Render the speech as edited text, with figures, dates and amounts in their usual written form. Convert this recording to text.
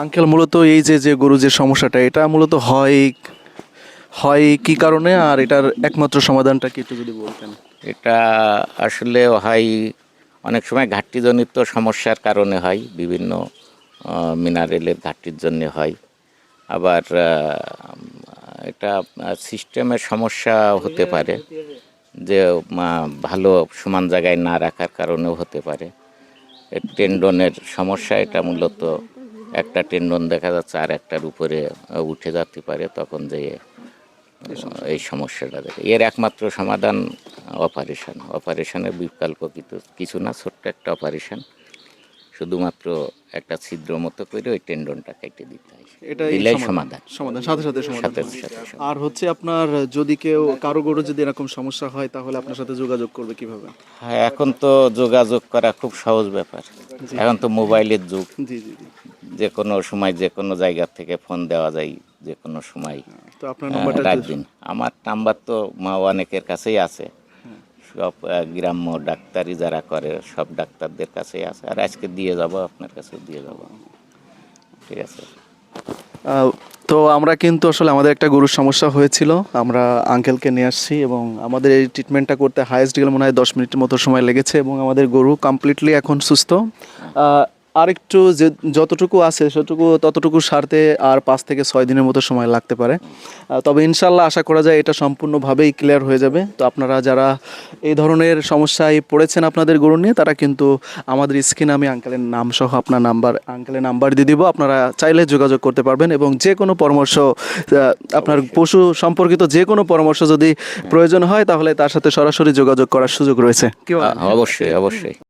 Uncle, মূলত এই যে যে গরু যে সমস্যাটা, এটা মূলত হয় হয় কি কারণে, আর এটার একমাত্র সমাধানটা কি একটু যদি বলতেন? এটা আসলে হয় অনেক সময় ঘাটতিজনিত সমস্যার কারণে হয়, বিভিন্ন মিনারেলের ঘাটতির জন্য হয়। আবার এটা সিস্টেমের সমস্যা হতে পারে, যে ভালো সমান জায়গায় না রাখার কারণেও হতে পারে। টেন্ডনের সমস্যা, এটা মূলত একটা টেন্ডন দেখা যাচ্ছে আর একটার উপরে উঠে যেতে পারে, তখন যে এই সমস্যাটা দেখে। এর একমাত্র সমাধান অপারেশনের বিকল্প কিছু না, ছোট্ট একটা অপারেশন, শুধুমাত্র একটা ছিদ্র মতো করে ওই টেন্ডনটা কেটে দিতে হয়, এটাই দিলেই সমাধান, সমাধান। সমাধান সাথে সাথে সমাধান সাথে হবে। সাথে আর হচ্ছে আপনার, যদি কেউ কারো গরু যদি এরকম সমস্যা হয় তাহলে আপনার সাথে যোগাযোগ করবে কিভাবে? হ্যাঁ, এখন তো যোগাযোগ করা খুব সহজ ব্যাপার। জি এখন তো মোবাইলের যুগ, জি জি জি। যে কোনো সময় যে কোনো জায়গা থেকে ফোন দেওয়া যায়, যে কোনো সময়। তো আপনার নাম্বারটা রাত দিন আমার নাম্বার তো অনেকের কাছেই আছে, সব গ্রাম্য ডাক্তারি যারা করে সব ডাক্তারদের কাছেই আছে। আর আজকে দিয়ে যাব, আপনার কাছে দিয়ে যাব, ঠিক আছে? আহ, তো আমরা কিন্তু আসলে আমাদের একটা গরুর সমস্যা হয়েছিল, আমরা আঙ্কেলকে নিয়ে আসছি এবং আমাদের এই ট্রিটমেন্টটা করতে হাইয়েস্ট গেলে মনে হয় 10 মিনিটের মতো সময় লেগেছে এবং আমাদের গরু কমপ্লিটলি এখন সুস্থ। আরেকটু যে যতটুকু আছে সেটুকু ততটুকু সারতে আর 5 থেকে 6 দিনের মতো সময় লাগতে পারে। তবে ইনশাল্লাহ আশা করা যায় এটা সম্পূর্ণভাবেই ক্লিয়ার হয়ে যাবে। তো আপনারা যারা এই ধরনের সমস্যায় পড়েছেন আপনাদের গরু নিয়ে, তারা কিন্তু আমাদের স্ক্রিনে আমি আঙ্কেলের নাম সহ আঙ্কেলের নাম্বার দিয়ে দিব, আপনারা চাইলে যোগাযোগ করতে পারবেন এবং যে কোনো পরামর্শ, আপনার পশু সম্পর্কিত যে কোনো পরামর্শ যদি প্রয়োজন হয় তাহলে তার সাথে সরাসরি যোগাযোগ করার সুযোগ রয়েছে। কি বলেন? অবশ্যই অবশ্যই।